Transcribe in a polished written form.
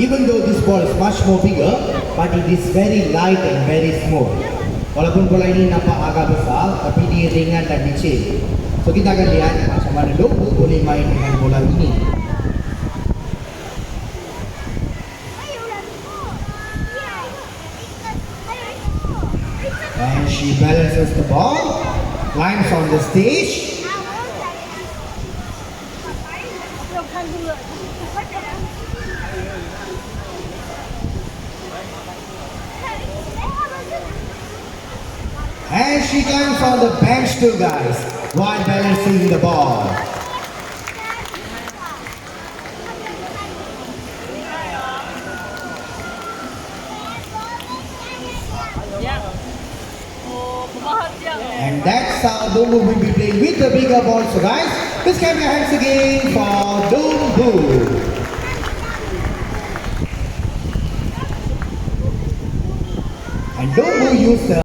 Even though this ball is much more bigger, but it is very light and very smooth. Walaupun bola ini nampak agak besar, tapi dia ringan dan licin. So kita akan lihat macam mana Dombu boleh main dengan bola ini. And she balances the ball, climbs on the stage. And she climbs on the bench too, guys, while balancing the ball. And that's how Dombu will be playing with the bigger ball. So guys, please clap your hands again for Dombu. And Dombu used the